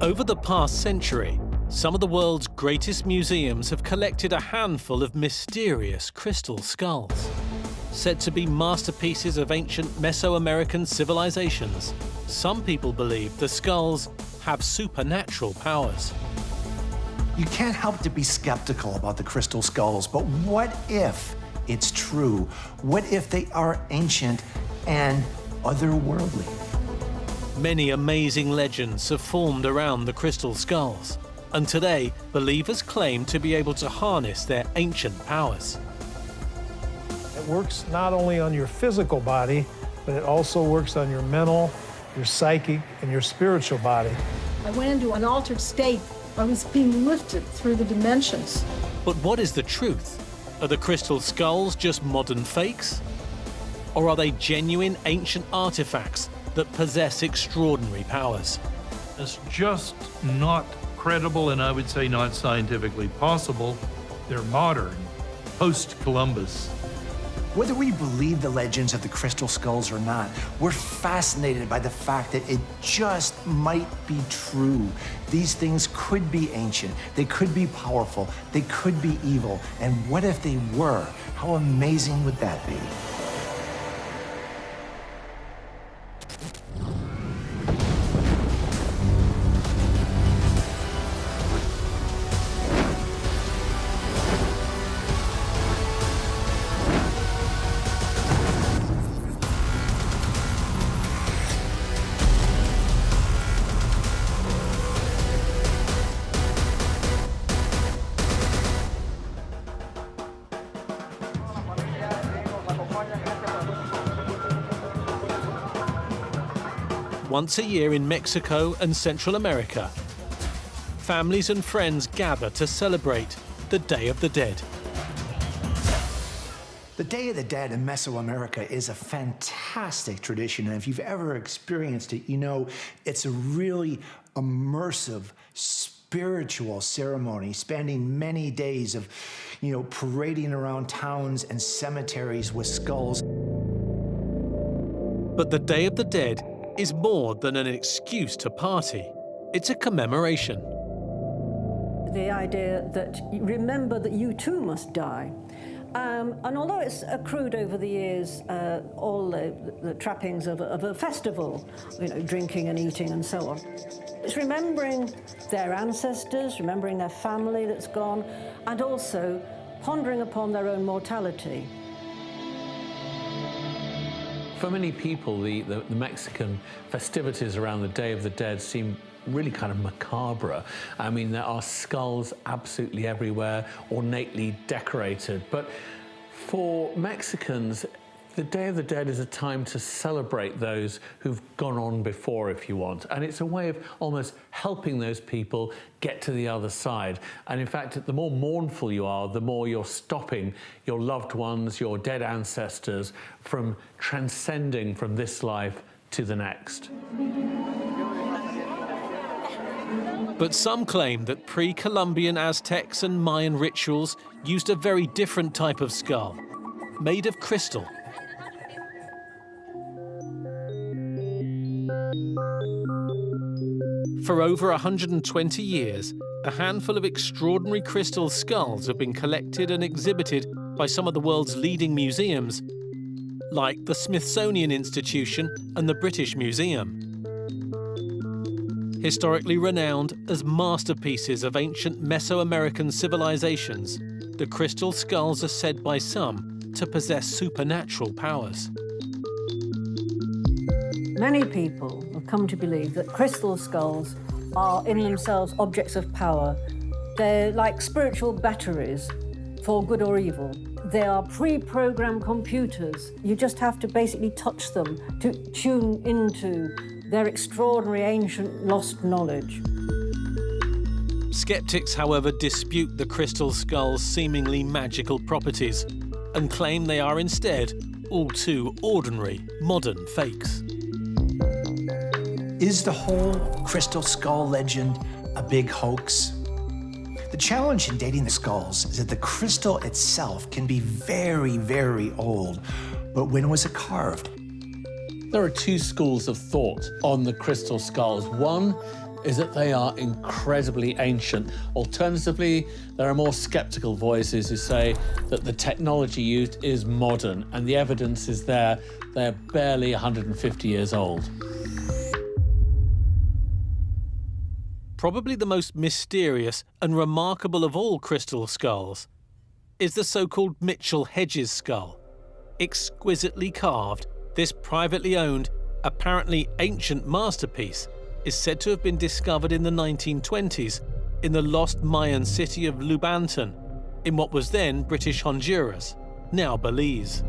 Over the past century, some of the world's greatest museums have collected a handful of mysterious crystal skulls. Said to be masterpieces of ancient Mesoamerican civilizations, some people believe the skulls have supernatural powers. You can't help to be skeptical about the crystal skulls, but what if it's true? What if they are ancient and otherworldly? Many amazing legends have formed around the crystal skulls, and today believers claim to be able to harness their ancient powers. It works not only on your physical body, but it also works on your mental, your psychic, and your spiritual body. I went into an altered state. I was being lifted through the dimensions. But what is the truth? Are the crystal skulls just modern fakes? Or are they genuine ancient artifacts that possess extraordinary powers? It's just not credible, and I would say not scientifically possible. They're modern, post-Columbus. Whether we believe the legends of the crystal skulls or not, we're fascinated by the fact that it just might be true. These things could be ancient, they could be powerful, they could be evil. And what if they were? How amazing would that be? Once a year in Mexico and Central America, families and friends gather to celebrate the Day of the Dead. The Day of the Dead in Mesoamerica is a fantastic tradition, and if you've ever experienced it, you know it's a really immersive, spiritual ceremony spanning many days of, parading around towns and cemeteries with skulls. But the Day of the Dead is more than an excuse to party. It's a commemoration. The idea that remember that you too must die. And although it's accrued over the years all the trappings of a festival, drinking and eating and so on, it's remembering their ancestors, remembering their family that's gone, and also pondering upon their own mortality. For many people, the Mexican festivities around the Day of the Dead seem really kind of macabre. I mean, there are skulls absolutely everywhere, ornately decorated. But for Mexicans, the Day of the Dead is a time to celebrate those who've gone on before, if you want. And it's a way of almost helping those people get to the other side. And in fact, the more mournful you are, the more you're stopping your loved ones, your dead ancestors, from transcending from this life to the next. But some claim that pre-Columbian Aztecs and Mayan rituals used a very different type of skull, made of crystal. For over 120 years, a handful of extraordinary crystal skulls have been collected and exhibited by some of the world's leading museums, like the Smithsonian Institution and the British Museum. Historically renowned as masterpieces of ancient Mesoamerican civilizations, the crystal skulls are said by some to possess supernatural powers. Many people have come to believe that crystal skulls are in themselves objects of power. They're like spiritual batteries for good or evil. They are pre-programmed computers. You just have to basically touch them to tune into their extraordinary ancient lost knowledge. Skeptics, however, dispute the crystal skull's seemingly magical properties and claim they are instead all too ordinary modern fakes. Is the whole crystal skull legend a big hoax? The challenge in dating the skulls is that the crystal itself can be very, very old. But when was it carved? There are two schools of thought on the crystal skulls. One is that they are incredibly ancient. Alternatively, there are more skeptical voices who say that the technology used is modern, and the evidence is there. They're barely 150 years old. Probably the most mysterious and remarkable of all crystal skulls is the so-called Mitchell Hedges skull. Exquisitely carved, this privately owned, apparently ancient masterpiece is said to have been discovered in the 1920s in the lost Mayan city of Lubanton, in what was then British Honduras, now Belize.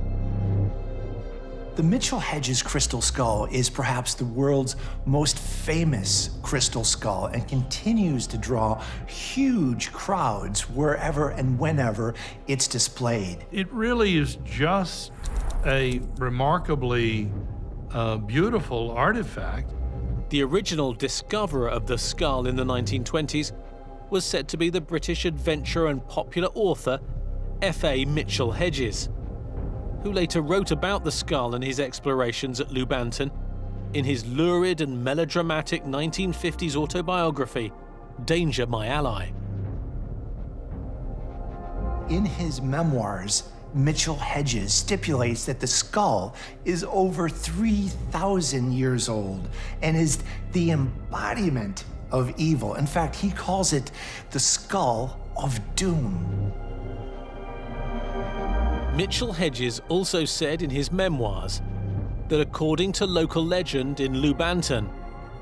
The Mitchell Hedges crystal skull is perhaps the world's most famous crystal skull and continues to draw huge crowds wherever and whenever it's displayed. It really is just a remarkably beautiful artifact. The original discoverer of the skull in the 1920s was said to be the British adventurer and popular author F.A. Mitchell Hedges, who later wrote about the skull and his explorations at Lubanton in his lurid and melodramatic 1950s autobiography, Danger, My Ally. In his memoirs, Mitchell Hedges stipulates that the skull is over 3,000 years old and is the embodiment of evil. In fact, he calls it the skull of doom. Mitchell Hedges also said in his memoirs that according to local legend in Lubanton,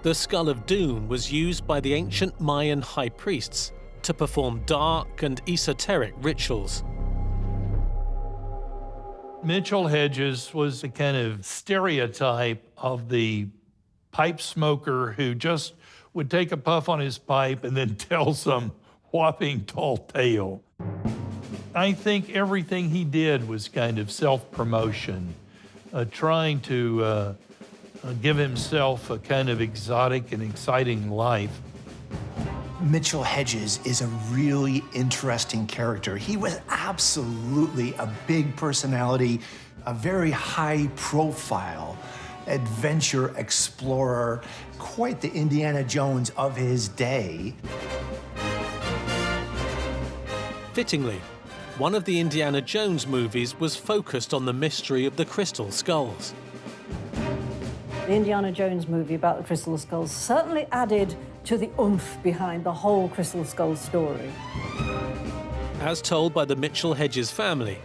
the skull of doom was used by the ancient Mayan high priests to perform dark and esoteric rituals. Mitchell Hedges was a kind of stereotype of the pipe smoker who just would take a puff on his pipe and then tell some whopping tall tale. I think everything he did was kind of self-promotion, trying to give himself a kind of exotic and exciting life. Mitchell Hedges is a really interesting character. He was absolutely a big personality, a very high profile adventure explorer, quite the Indiana Jones of his day. Fittingly, one of the Indiana Jones movies was focused on the mystery of the crystal skulls. The Indiana Jones movie about the crystal skulls certainly added to the oomph behind the whole crystal skull story. As told by the Mitchell Hedges family,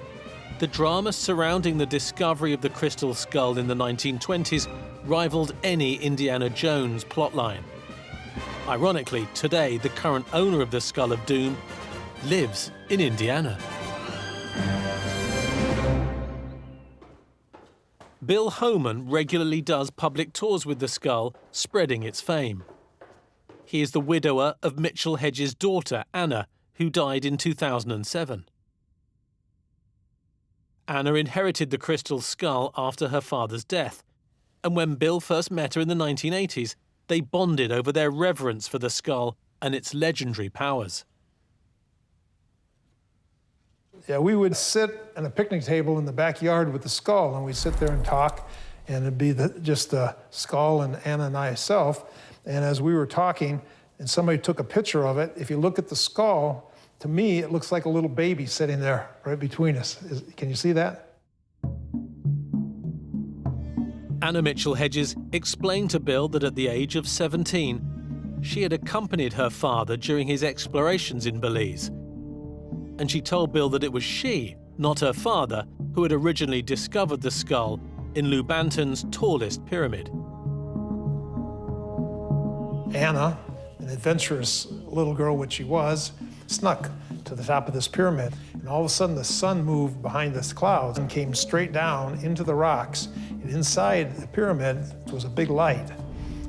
the drama surrounding the discovery of the crystal skull in the 1920s rivaled any Indiana Jones plotline. Ironically, today, the current owner of the Skull of Doom lives in Indiana. Bill Homan regularly does public tours with the skull, spreading its fame. He is the widower of Mitchell Hedges' daughter, Anna, who died in 2007. Anna inherited the crystal skull after her father's death, and when Bill first met her in the 1980s, they bonded over their reverence for the skull and its legendary powers. Yeah, we would sit at a picnic table in the backyard with the skull, and we'd sit there and talk, and it'd be just the skull and Anna and myself. And as we were talking, and somebody took a picture of it, if you look at the skull, to me, it looks like a little baby sitting there right between us. Can you see that? Anna Mitchell Hedges explained to Bill that at the age of 17, she had accompanied her father during his explorations in Belize. And she told Bill that it was she, not her father, who had originally discovered the skull in Lubanton's tallest pyramid. Anna, an adventurous little girl which she was, snuck to the top of this pyramid. And all of a sudden the sun moved behind this cloud and came straight down into the rocks. And inside the pyramid was a big light.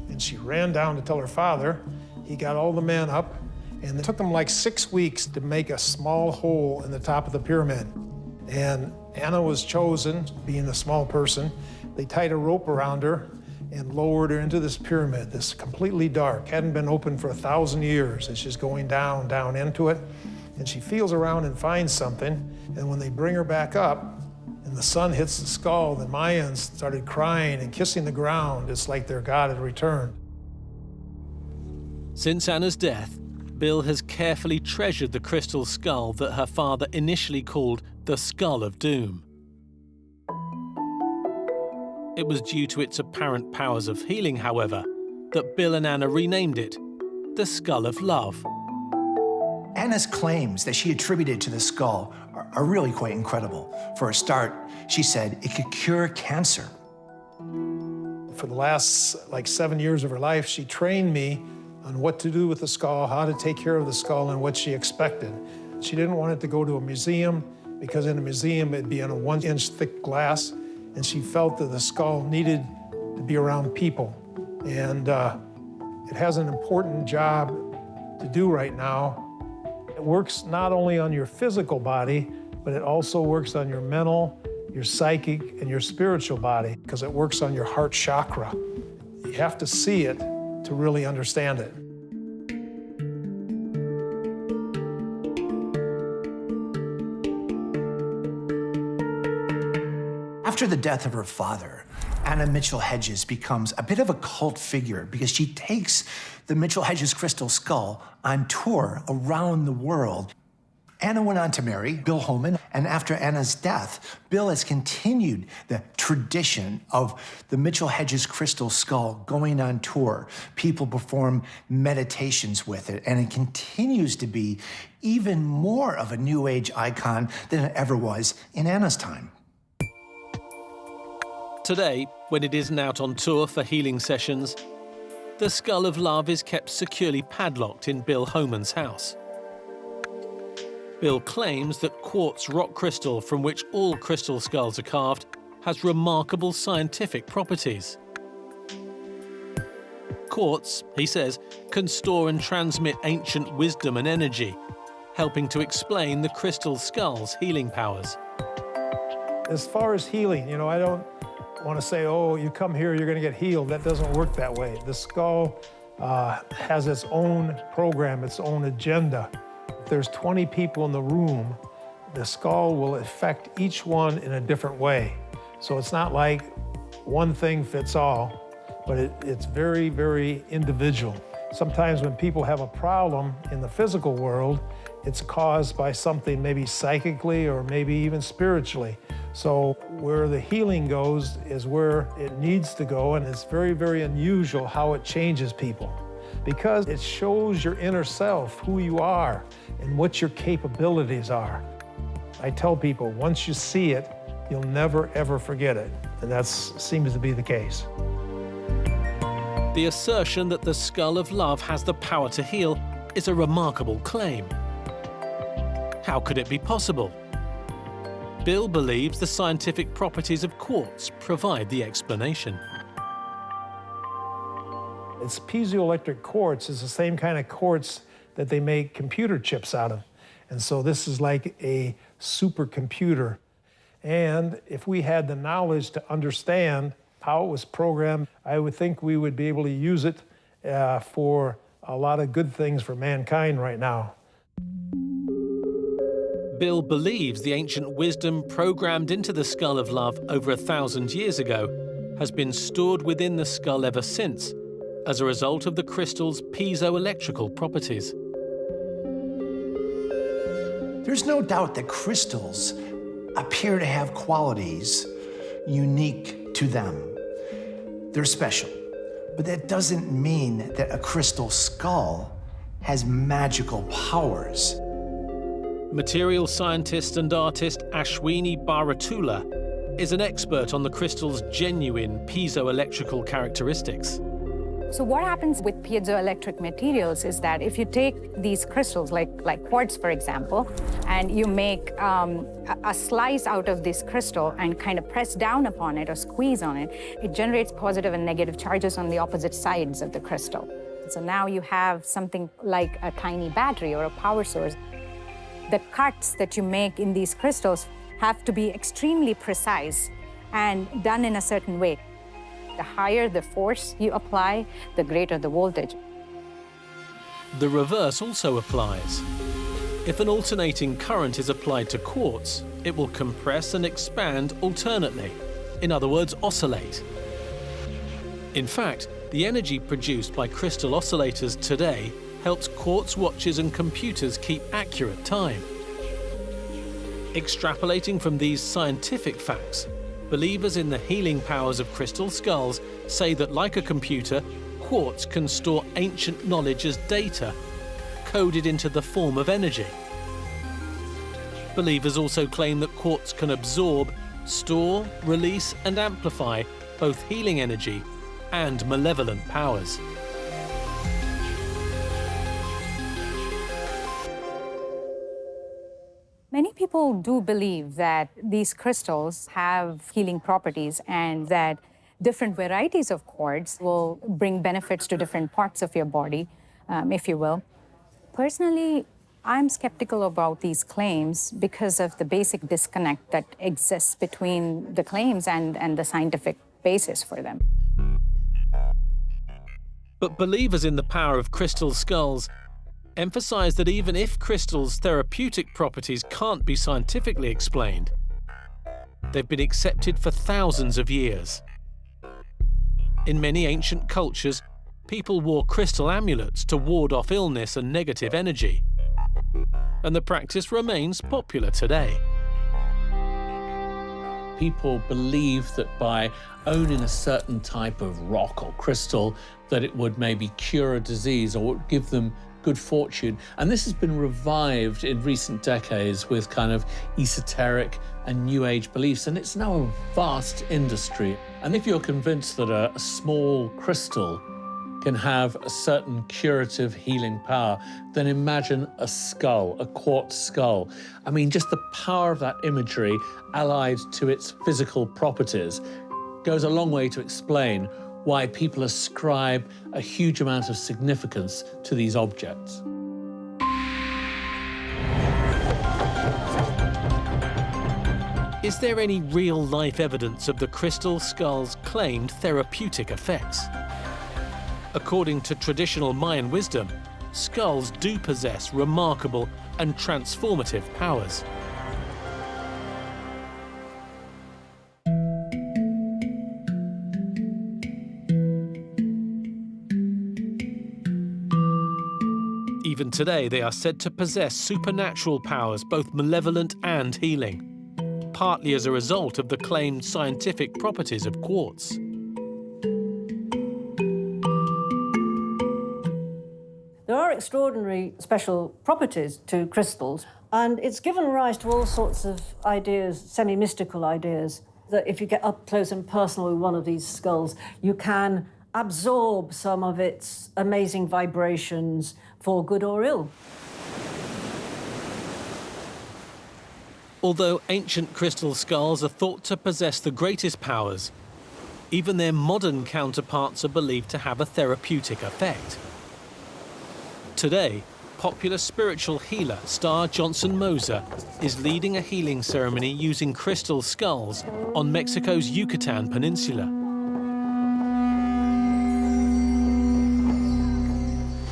And she ran down to tell her father. He got all the men up, and it took them like 6 weeks to make a small hole in the top of the pyramid. And Anna was chosen, being a small person. They tied a rope around her and lowered her into this pyramid, this completely dark, hadn't been open for 1,000 years. And she's going down, down into it. And she feels around and finds something. And when they bring her back up and the sun hits the skull, the Mayans started crying and kissing the ground. It's like their God had returned. Since Anna's death, Bill has carefully treasured the crystal skull that her father initially called the Skull of Doom. It was due to its apparent powers of healing, however, that Bill and Anna renamed it the Skull of Love. Anna's claims that she attributed to the skull are really quite incredible. For a start, she said it could cure cancer. For the last 7 years of her life, she trained me on what to do with the skull, how to take care of the skull, and what she expected. She didn't want it to go to a museum, because in a museum it'd be on a 1-inch thick glass, and she felt that the skull needed to be around people. And it has an important job to do right now. It works not only on your physical body, but it also works on your mental, your psychic, and your spiritual body, because it works on your heart chakra. You have to see it to really understand it. After the death of her father, Anna Mitchell Hedges becomes a bit of a cult figure because she takes the Mitchell Hedges crystal skull on tour around the world. Anna went on to marry Bill Holman, and after Anna's death, Bill has continued the tradition of the Mitchell Hedges crystal skull going on tour. People perform meditations with it, and it continues to be even more of a New Age icon than it ever was in Anna's time. Today, when it isn't out on tour for healing sessions, the Skull of Love is kept securely padlocked in Bill Holman's house. Bill claims that quartz rock crystal, from which all crystal skulls are carved, has remarkable scientific properties. Quartz, he says, can store and transmit ancient wisdom and energy, helping to explain the crystal skull's healing powers. As far as healing, I don't want to say, oh, you come here, you're going to get healed. That doesn't work that way. The skull has its own program, its own agenda. If there's 20 people in the room, the skull will affect each one in a different way. So it's not like one thing fits all, but it's very, very individual. Sometimes when people have a problem in the physical world, it's caused by something maybe psychically or maybe even spiritually. So where the healing goes is where it needs to go, and it's very, very unusual how it changes people, because it shows your inner self, who you are, and what your capabilities are. I tell people, once you see it, you'll never, ever forget it, and that seems to be the case. The assertion that the Skull of Love has the power to heal is a remarkable claim. How could it be possible? Bill believes the scientific properties of quartz provide the explanation. It's piezoelectric quartz. Is the same kind of quartz that they make computer chips out of. And so this is like a supercomputer. And if we had the knowledge to understand how it was programmed, I would think we would be able to use it for a lot of good things for mankind right now. Bill believes the ancient wisdom programmed into the Skull of Love over 1,000 years ago has been stored within the skull ever since, as a result of the crystal's piezoelectrical properties. There's no doubt that crystals appear to have qualities unique to them. They're special, but that doesn't mean that a crystal skull has magical powers. Material scientist and artist Ashwini Baratula is an expert on the crystal's genuine piezoelectrical characteristics. So what happens with piezoelectric materials is that if you take these crystals, like quartz, for example, and you make a slice out of this crystal and kind of press down upon it or squeeze on it, it generates positive and negative charges on the opposite sides of the crystal. So now you have something like a tiny battery or a power source. The cuts that you make in these crystals have to be extremely precise and done in a certain way. The higher the force you apply, the greater the voltage. The reverse also applies. If an alternating current is applied to quartz, it will compress and expand alternately, in other words, oscillate. In fact, The energy produced by crystal oscillators today helps quartz watches and computers keep accurate time. Extrapolating from these scientific facts, believers in the healing powers of crystal skulls say that, like a computer, quartz can store ancient knowledge as data, coded into the form of energy. Believers also claim that quartz can absorb, store, release, and amplify both healing energy and malevolent powers. Many people do believe that these crystals have healing properties and that different varieties of quartz will bring benefits to different parts of your body, if you will. Personally, I'm skeptical about these claims because of the basic disconnect that exists between the claims and the scientific basis for them. But believers in the power of crystal skulls emphasize that even if crystals' therapeutic properties can't be scientifically explained, they've been accepted for thousands of years. In many ancient cultures, people wore crystal amulets to ward off illness and negative energy, and the practice remains popular today. People believe that by owning a certain type of rock or crystal, that it would maybe cure a disease or would give them good fortune. And this has been revived in recent decades with kind of esoteric and new age beliefs, and it's now a vast industry. And if you're convinced that a small crystal can have a certain curative healing power, then imagine a skull, a quartz skull. I mean, just the power of that imagery allied to its physical properties goes a long way to explain why people ascribe a huge amount of significance to these objects. Is there any real-life evidence of the crystal skull's claimed therapeutic effects? According to traditional Mayan wisdom, skulls do possess remarkable and transformative powers. Even today, they are said to possess supernatural powers, both malevolent and healing, partly as a result of the claimed scientific properties of quartz. There are extraordinary special properties to crystals, and it's given rise to all sorts of ideas, semi-mystical ideas, that if you get up close and personal with one of these skulls, you can absorb some of its amazing vibrations for good or ill. Although ancient crystal skulls are thought to possess the greatest powers, even their modern counterparts are believed to have a therapeutic effect. Today, popular spiritual healer Star Johnson Moser is leading a healing ceremony using crystal skulls on Mexico's Yucatan Peninsula.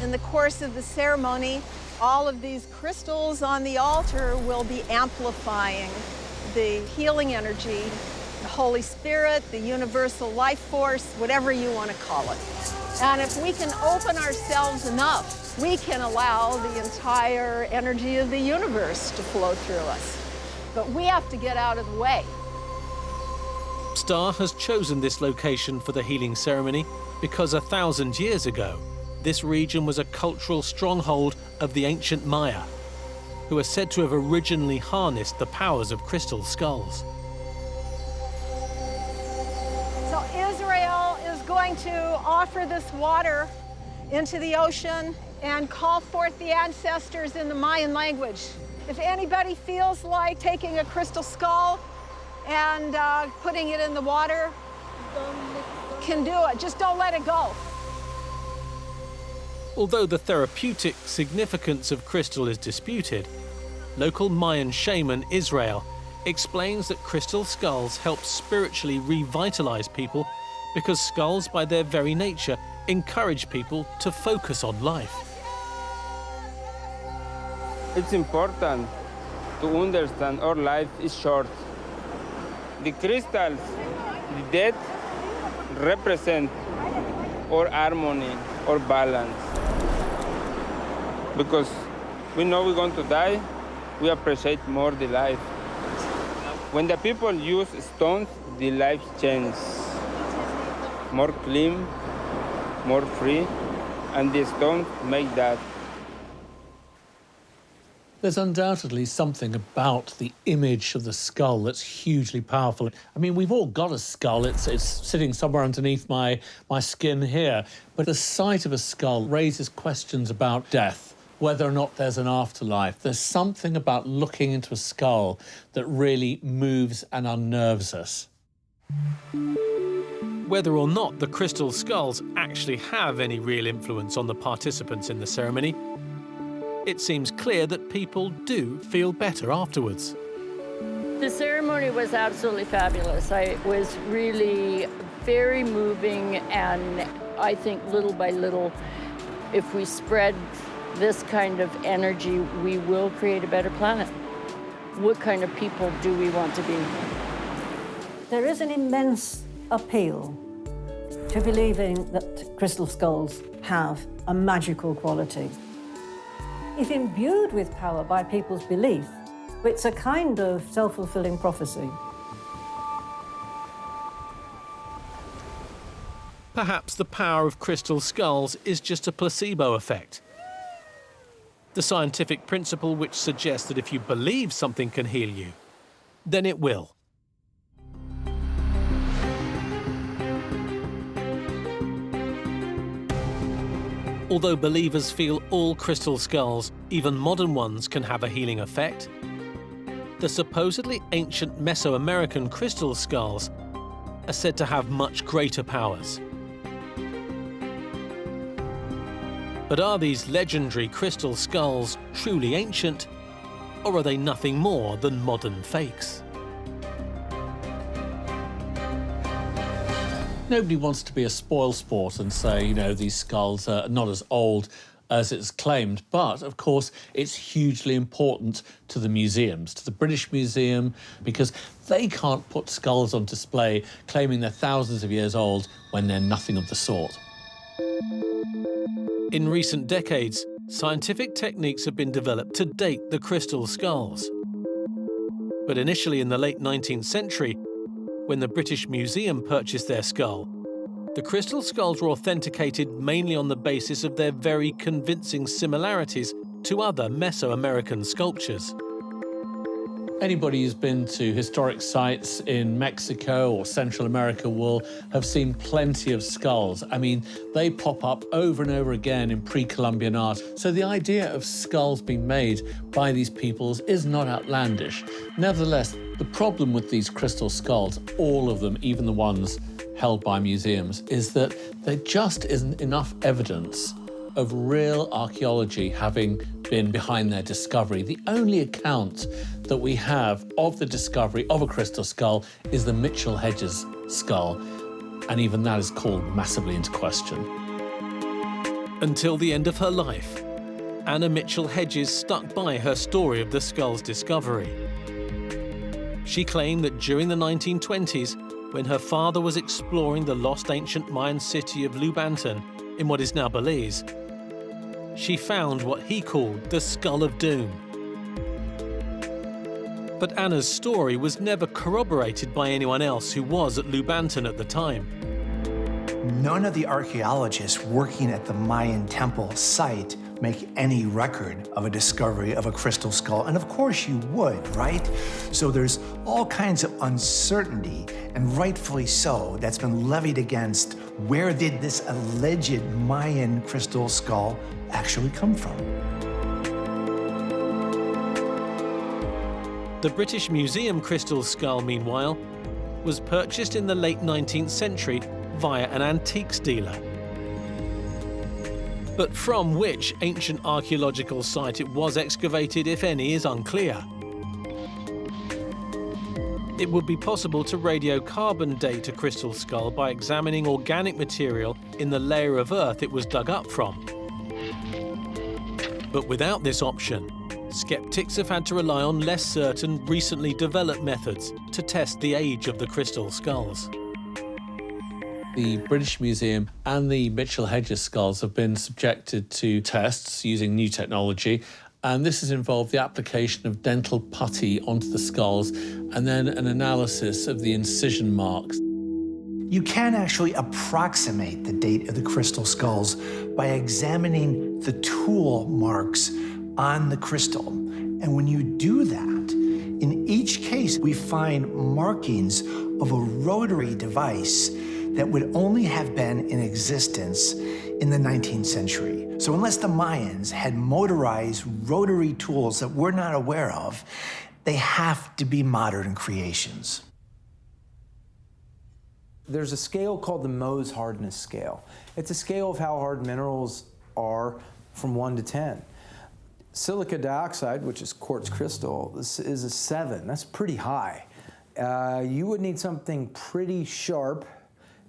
In the course of the ceremony, all of these crystals on the altar will be amplifying the healing energy, the Holy Spirit, the universal life force, whatever you want to call it. And if we can open ourselves enough, we can allow the entire energy of the universe to flow through us. But we have to get out of the way. Star has chosen this location for the healing ceremony because 1,000 years ago, this region was a cultural stronghold of the ancient Maya, who are said to have originally harnessed the powers of crystal skulls. So Israel is going to offer this water into the ocean and call forth the ancestors in the Mayan language. If anybody feels like taking a crystal skull and putting it in the water, can do it. Just don't let it go. Although the therapeutic significance of crystal is disputed, local Mayan shaman Israel explains that crystal skulls help spiritually revitalize people because skulls, by their very nature, encourage people to focus on life. It's important to understand our life is short. The crystals, the dead, represent or harmony or balance. Because we know we're going to die, we appreciate more the life. When the people use stones, the life changes. More clean, more free, and the stones make that. There's undoubtedly something about the image of the skull that's hugely powerful. I mean, we've all got a skull. It's sitting somewhere underneath my skin here. But the sight of a skull raises questions about death, whether or not there's an afterlife. There's something about looking into a skull that really moves and unnerves us. Whether or not the crystal skulls actually have any real influence on the participants in the ceremony, it seems clear that people do feel better afterwards. The ceremony was absolutely fabulous. It was really very moving, and I think little by little, if we spread this kind of energy, we will create a better planet. What kind of people do we want to be? There is an immense appeal to believing that crystal skulls have a magical quality. If imbued with power by people's belief, it's a kind of self-fulfilling prophecy. Perhaps the power of crystal skulls is just a placebo effect. The scientific principle which suggests that if you believe something can heal you, then it will. Although believers feel all crystal skulls, even modern ones, can have a healing effect, the supposedly ancient Mesoamerican crystal skulls are said to have much greater powers. But are these legendary crystal skulls truly ancient, or are they nothing more than modern fakes? Nobody wants to be a spoilsport and say, you know, these skulls are not as old as it's claimed. But, of course, it's hugely important to the museums, to the British Museum, because they can't put skulls on display claiming they're thousands of years old when they're nothing of the sort. In recent decades, scientific techniques have been developed to date the crystal skulls. But initially in the late 19th century, when the British Museum purchased their skull, the crystal skulls were authenticated mainly on the basis of their very convincing similarities to other Mesoamerican sculptures. Anybody who's been to historic sites in Mexico or Central America will have seen plenty of skulls. I mean, they pop up over and over again in pre-Columbian art. So the idea of skulls being made by these peoples is not outlandish. Nevertheless, the problem with these crystal skulls, all of them, even the ones held by museums, is that there just isn't enough evidence of real archaeology having been behind their discovery. The only account that we have of the discovery of a crystal skull is the Mitchell Hedges skull, and even that is called massively into question. Until the end of her life, Anna Mitchell Hedges stuck by her story of the skull's discovery. She claimed that during the 1920s, when her father was exploring the lost ancient Mayan city of Lubantan in what is now Belize, she found what he called the Skull of Doom. But Anna's story was never corroborated by anyone else who was at Lubantan at the time. None of the archaeologists working at the Mayan temple site make any record of a discovery of a crystal skull. And of course you would, right? So there's all kinds of uncertainty, and rightfully so, that's been levied against where did this alleged Mayan crystal skull actually come from. The British Museum crystal skull, meanwhile, was purchased in the late 19th century via an antiques dealer. But from which ancient archaeological site it was excavated, if any, is unclear. It would be possible to radiocarbon date a crystal skull by examining organic material in the layer of earth it was dug up from. But without this option, skeptics have had to rely on less certain, recently developed methods to test the age of the crystal skulls. The British Museum and the Mitchell Hedges skulls have been subjected to tests using new technology, and this has involved the application of dental putty onto the skulls and then an analysis of the incision marks. You can actually approximate the date of the crystal skulls by examining the tool marks on the crystal. And when you do that, in each case, we find markings of a rotary device that would only have been in existence in the 19th century. So unless the Mayans had motorized rotary tools that we're not aware of, they have to be modern creations. There's a scale called the Mohs hardness scale. It's a scale of how hard minerals are from 1 to 10. Silica dioxide, which is quartz crystal, this is a 7. That's pretty high. You would need something pretty sharp,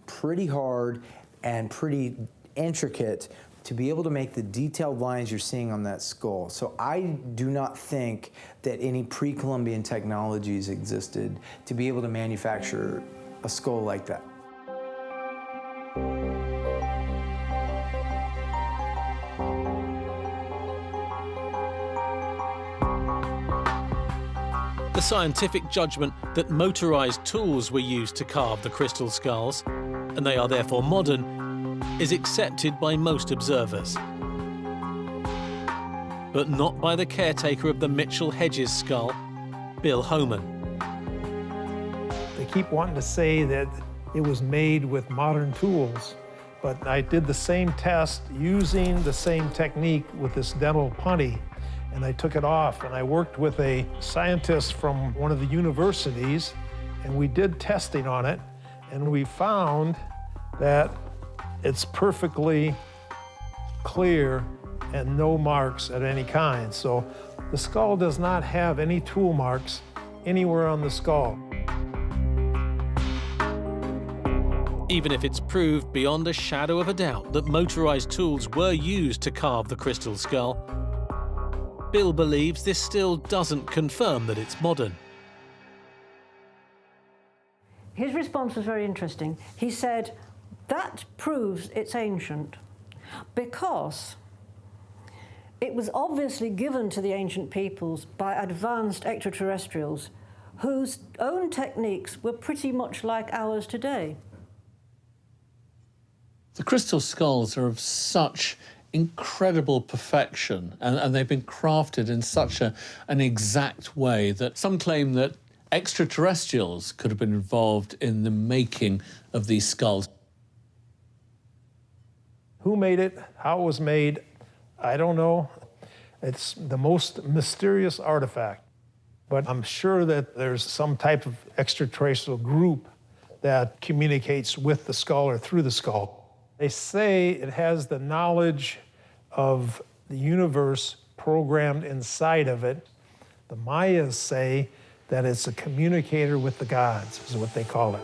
pretty hard, and pretty intricate to be able to make the detailed lines you're seeing on that skull. So I do not think that any pre-Columbian technologies existed to be able to manufacture a skull like that. The scientific judgment that motorized tools were used to carve the crystal skulls, and they are therefore modern, is accepted by most observers. But not by the caretaker of the Mitchell Hedges skull, Bill Homan. They keep wanting to say that it was made with modern tools, but I did the same test using the same technique with this dental putty, and I took it off, and I worked with a scientist from one of the universities, and we did testing on it, and we found that it's perfectly clear and no marks at any kind. So the skull does not have any tool marks anywhere on the skull. Even if it's proved beyond a shadow of a doubt that motorized tools were used to carve the crystal skull, Bill believes this still doesn't confirm that it's modern. His response was very interesting. He said, that proves it's ancient because it was obviously given to the ancient peoples by advanced extraterrestrials whose own techniques were pretty much like ours today. The crystal skulls are of such incredible perfection, and they've been crafted in such an exact way that some claim that extraterrestrials could have been involved in the making of these skulls. Who made it, how it was made, I don't know. It's the most mysterious artifact. But I'm sure that there's some type of extraterrestrial group that communicates with the skull or through the skull. They say it has the knowledge of the universe programmed inside of it. The Mayas say that it's a communicator with the gods, is what they call it.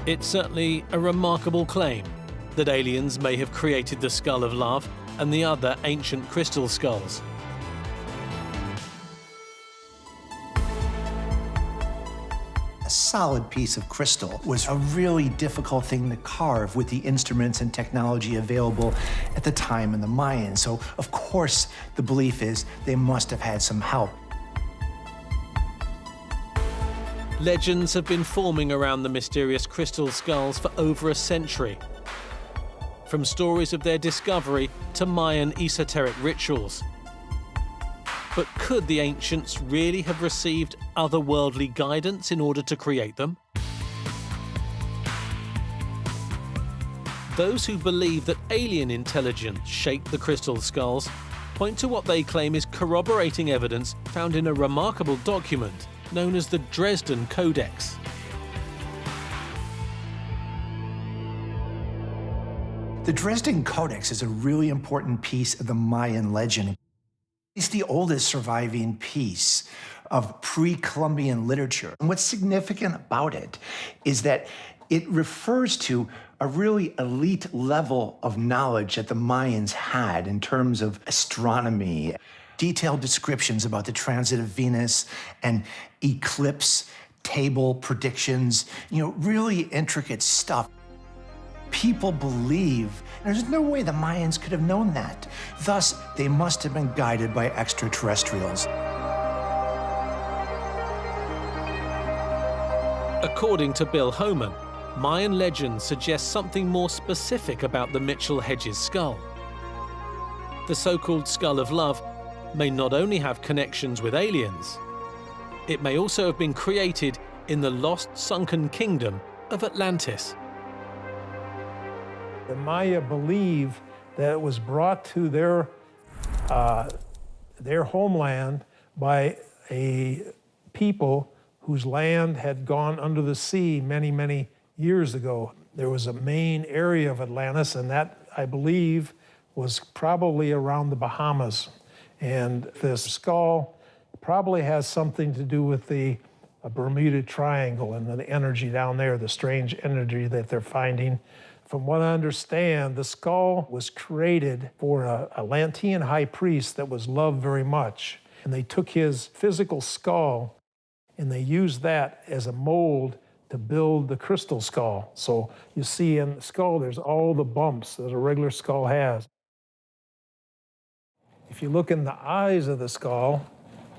It's certainly a remarkable claim that aliens may have created the Skull of Love and the other ancient crystal skulls. A solid piece of crystal was a really difficult thing to carve with the instruments and technology available at the time in the Mayans. So, of course, the belief is they must have had some help. Legends have been forming around the mysterious crystal skulls for over a century. From stories of their discovery to Mayan esoteric rituals. But could the ancients really have received otherworldly guidance in order to create them? Those who believe that alien intelligence shaped the crystal skulls point to what they claim is corroborating evidence found in a remarkable document known as the Dresden Codex. The Dresden Codex is a really important piece of the Mayan legend. It's the oldest surviving piece of pre-Columbian literature. And what's significant about it is that it refers to a really elite level of knowledge that the Mayans had in terms of astronomy, detailed descriptions about the transit of Venus and eclipse table predictions, really intricate stuff. People believe there's no way the Mayans could have known that. Thus, they must have been guided by extraterrestrials. According to Bill Homan, Mayan legend suggests something more specific about the Mitchell Hedges skull. The so-called Skull of Love may not only have connections with aliens, it may also have been created in the lost sunken kingdom of Atlantis. The Maya believe that it was brought to their homeland by a people whose land had gone under the sea many, many years ago. There was a main area of Atlantis, and that, I believe, was probably around the Bahamas. And this skull probably has something to do with the Bermuda Triangle and the energy down there, the strange energy that they're finding. From what I understand, the skull was created for a Atlantean high priest that was loved very much. And they took his physical skull and they used that as a mold to build the crystal skull. So you see in the skull, there's all the bumps that a regular skull has. If you look in the eyes of the skull,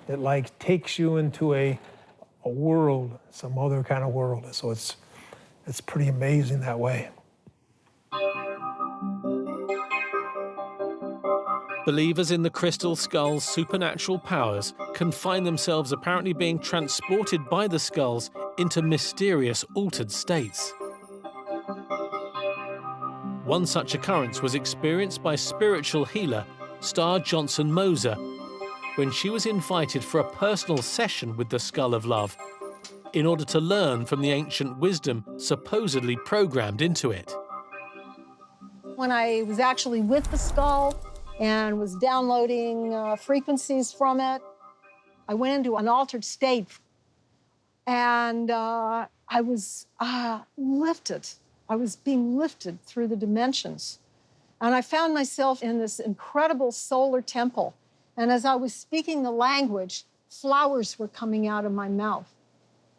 it like takes you into a world, some other kind of world. So it's pretty amazing that way. Believers in the crystal skull's supernatural powers can find themselves apparently being transported by the skulls into mysterious altered states. One such occurrence was experienced by spiritual healer Star Johnson Moser when she was invited for a personal session with the Skull of Love in order to learn from the ancient wisdom supposedly programmed into it. When I was actually with the skull and was downloading frequencies from it, I went into an altered state, and I was lifted. I was being lifted through the dimensions. And I found myself in this incredible solar temple. And as I was speaking the language, flowers were coming out of my mouth.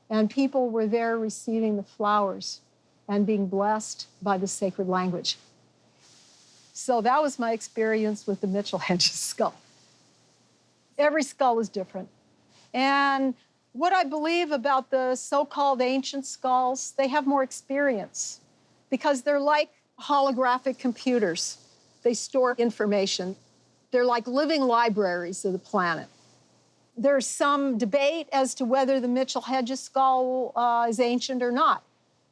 And people were there receiving the flowers and being blessed by the sacred language. So that was my experience with the Mitchell Hedges skull. Every skull is different. And what I believe about the so-called ancient skulls, they have more experience because they're like holographic computers. They store information. They're like living libraries of the planet. There's some debate as to whether the Mitchell Hedges skull is ancient or not.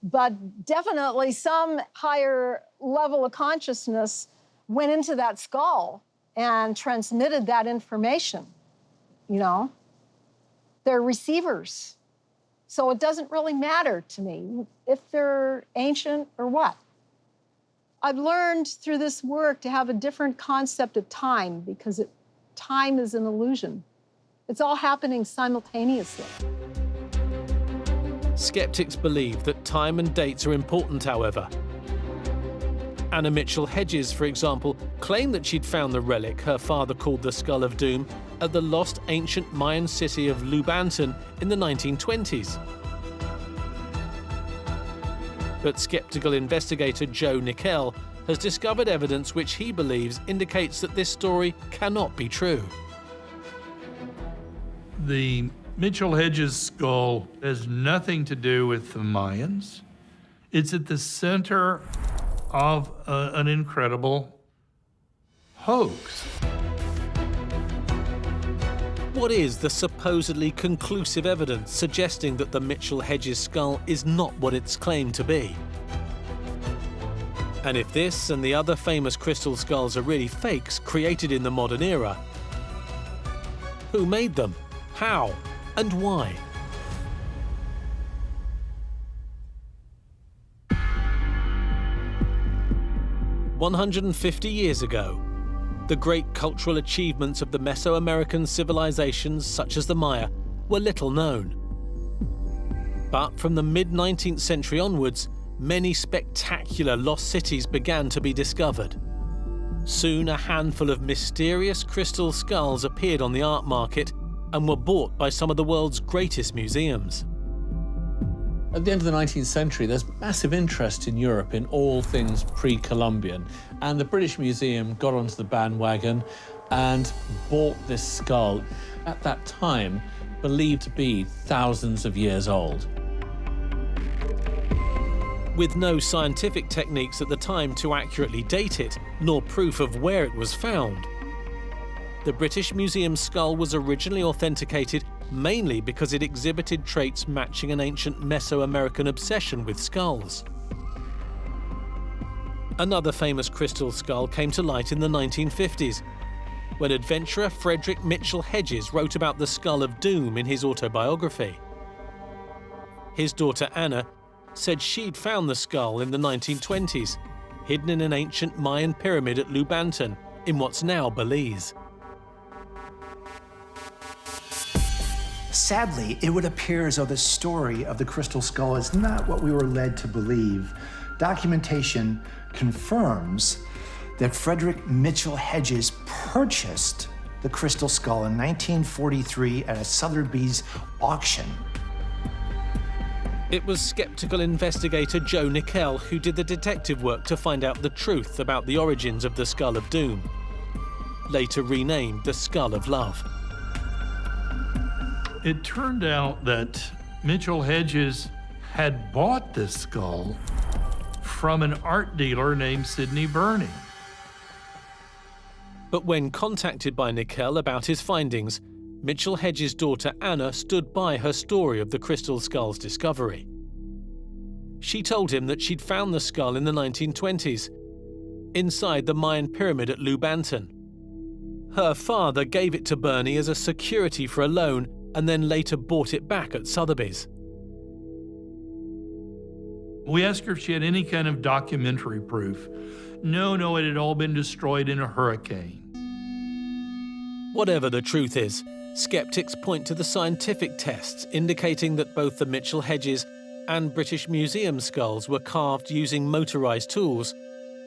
But definitely some higher level of consciousness went into that skull and transmitted that information, They're receivers. So it doesn't really matter to me if they're ancient or what. I've learned through this work to have a different concept of time because time is an illusion. It's all happening simultaneously. Skeptics believe that time and dates are important, however. Anna Mitchell Hedges, for example, claimed that she'd found the relic her father called the Skull of Doom at the lost ancient Mayan city of Lubantan in the 1920s. But skeptical investigator Joe Nickel has discovered evidence which he believes indicates that this story cannot be true. The Mitchell Hedges skull has nothing to do with the Mayans. It's at the center of an incredible hoax. What is the supposedly conclusive evidence suggesting that the Mitchell Hedges skull is not what it's claimed to be? And if this and the other famous crystal skulls are really fakes created in the modern era, who made them? How? And why? "150 years ago, the great cultural achievements of the Mesoamerican civilizations, such as the Maya, were little known. But from the mid-19th century onwards, many spectacular lost cities began to be discovered. Soon a handful of mysterious crystal skulls appeared on the art market and were bought by some of the world's greatest museums. At the end of the 19th century, there's massive interest in Europe in all things pre-Columbian, and the British Museum got onto the bandwagon and bought this skull, at that time believed to be thousands of years old. With no scientific techniques at the time to accurately date it, nor proof of where it was found, the British Museum skull was originally authenticated mainly because it exhibited traits matching an ancient Mesoamerican obsession with skulls. Another famous crystal skull came to light in the 1950s, when adventurer Frederick Mitchell Hedges wrote about the Skull of Doom in his autobiography. His daughter Anna said she'd found the skull in the 1920s, hidden in an ancient Mayan pyramid at Lubanton, in what's now Belize. Sadly, it would appear as though the story of the crystal skull is not what we were led to believe. Documentation confirms that Frederick Mitchell Hedges purchased the crystal skull in 1943 at a Sotheby's auction. It was skeptical investigator Joe Nickel who did the detective work to find out the truth about the origins of the Skull of Doom, later renamed the Skull of Love. It turned out that Mitchell Hedges had bought this skull from an art dealer named Sidney Burney. But when contacted by Nickel about his findings, Mitchell Hedges' daughter Anna stood by her story of the crystal skull's discovery. She told him that she'd found the skull in the 1920s, inside the Mayan pyramid at Lubanton. Her father gave it to Burney as a security for a loan and then later bought it back at Sotheby's. We asked her if she had any kind of documentary proof. No, it had all been destroyed in a hurricane. Whatever the truth is, skeptics point to the scientific tests indicating that both the Mitchell Hedges and British Museum skulls were carved using motorized tools,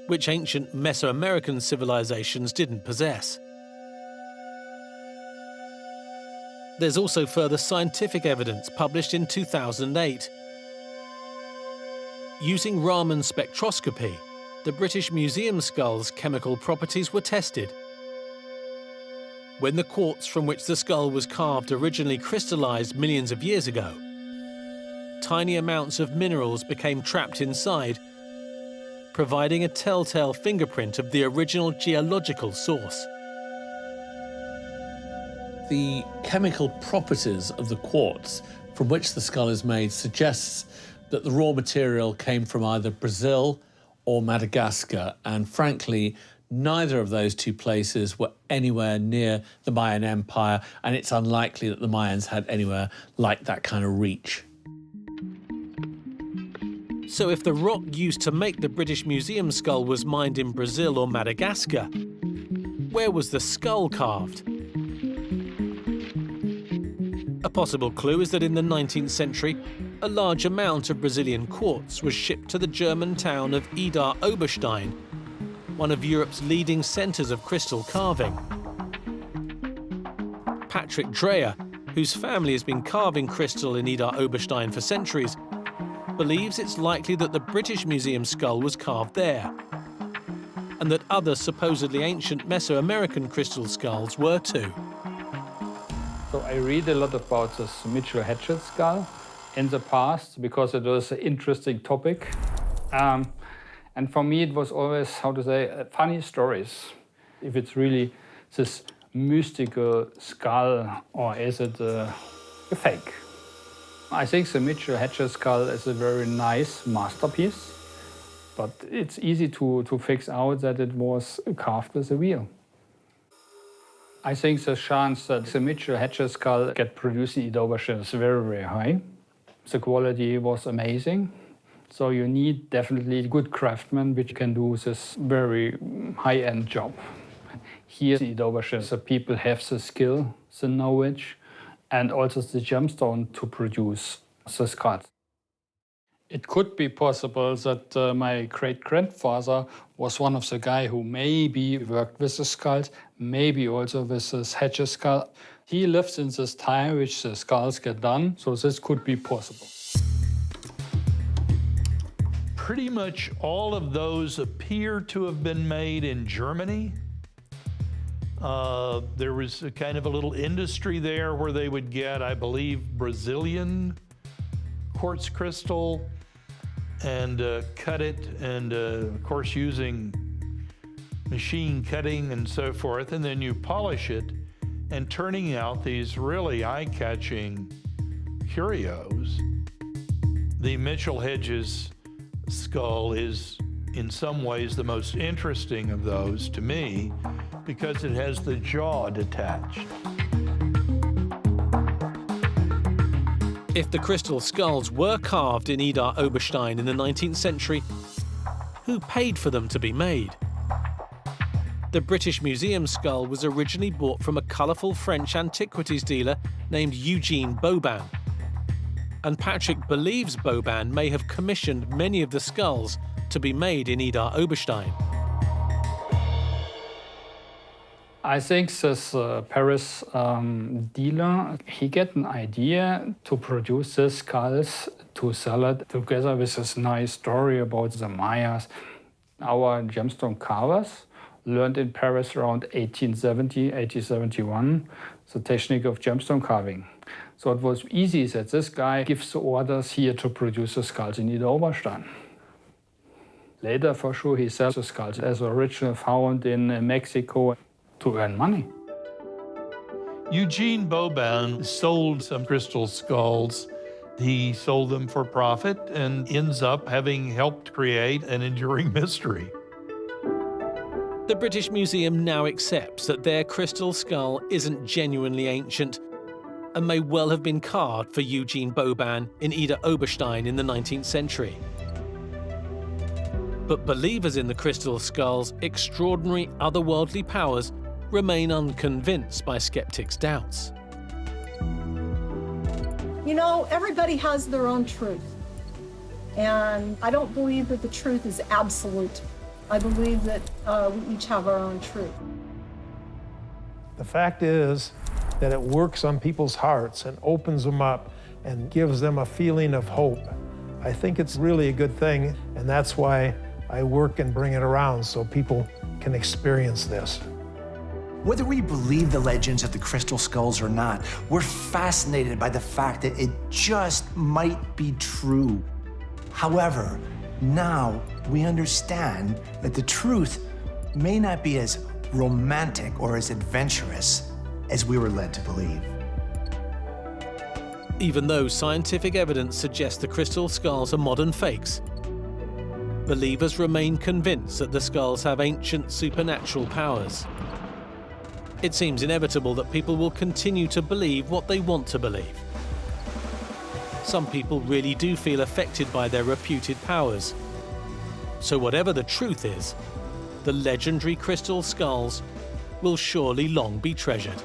which ancient Mesoamerican civilizations didn't possess. There's also further scientific evidence published in 2008. Using Raman spectroscopy, the British Museum skull's chemical properties were tested. When the quartz from which the skull was carved originally crystallized millions of years ago, tiny amounts of minerals became trapped inside, providing a telltale fingerprint of the original geological source. The chemical properties of the quartz from which the skull is made suggests that the raw material came from either Brazil or Madagascar, and frankly, neither of those two places were anywhere near the Mayan Empire, and it's unlikely that the Mayans had anywhere like that kind of reach. So if the rock used to make the British Museum skull was mined in Brazil or Madagascar, where was the skull carved? A possible clue is that in the 19th century, a large amount of Brazilian quartz was shipped to the German town of Idar Oberstein, one of Europe's leading centres of crystal carving. Patrick Dreyer, whose family has been carving crystal in Idar Oberstein for centuries, believes it's likely that the British Museum skull was carved there, and that other supposedly ancient Mesoamerican crystal skulls were too. So I read a lot about this Mitchell Hedges skull in the past because it was an interesting topic. And for me, it was always, how to say, funny stories. If it's really this mystical skull or is it a fake? I think the Mitchell Hedges skull is a very nice masterpiece, but it's easy to fix out that it was carved with a wheel. I think the chance that the Mitchell Hedges skull get produced in Idar Oberstein is very, very high. The quality was amazing. So you need definitely good craftsmen which can do this very high-end job. Here in Idar Oberstein, the people have the skill, the knowledge, and also the gemstone to produce the skulls. It could be possible that my great-grandfather was one of the guys who maybe worked with the skulls, maybe also with this Hedges skull. He lives in this time which the skulls get done, so this could be possible. Pretty much all of those appear to have been made in Germany. There was a kind of a little industry there where they would get, I believe, Brazilian quartz crystal and cut it, and of course using machine cutting and so forth, and then you polish it, and turning out these really eye-catching curios. The Mitchell Hedges skull is in some ways the most interesting of those to me because it has the jaw detached. If the crystal skulls were carved in Idar Oberstein in the 19th century, who paid for them to be made? The British Museum skull was originally bought from a colourful French antiquities dealer named Eugene Boban. And Patrick believes Boban may have commissioned many of the skulls to be made in Idar Oberstein. I think this Paris dealer, he get an idea to produce these skulls to sell it together with this nice story about the Mayas. Our gemstone carvers learned in Paris around 1870, 1871, the technique of gemstone carving. So it was easy that this guy gives the orders here to produce the skulls in Idar Oberstein. Later, for sure, he sells the skulls as original found in Mexico to earn money. Eugene Boban sold some crystal skulls. He sold them for profit and ends up having helped create an enduring mystery. The British Museum now accepts that their crystal skull isn't genuinely ancient and may well have been carved for Eugene Boban in Idar Oberstein in the 19th century. But believers in the crystal skull's extraordinary otherworldly powers remain unconvinced by skeptics' doubts. You know, everybody has their own truth. And I don't believe that the truth is absolute. I believe that we each have our own truth. The fact is that it works on people's hearts and opens them up and gives them a feeling of hope. I think it's really a good thing, and that's why I work and bring it around so people can experience this. Whether we believe the legends of the crystal skulls or not, we're fascinated by the fact that it just might be true. However, now we understand that the truth may not be as romantic or as adventurous as we were led to believe. Even though scientific evidence suggests the crystal skulls are modern fakes, believers remain convinced that the skulls have ancient supernatural powers. It seems inevitable that people will continue to believe what they want to believe. Some people really do feel affected by their reputed powers. So whatever the truth is, the legendary crystal skulls will surely long be treasured.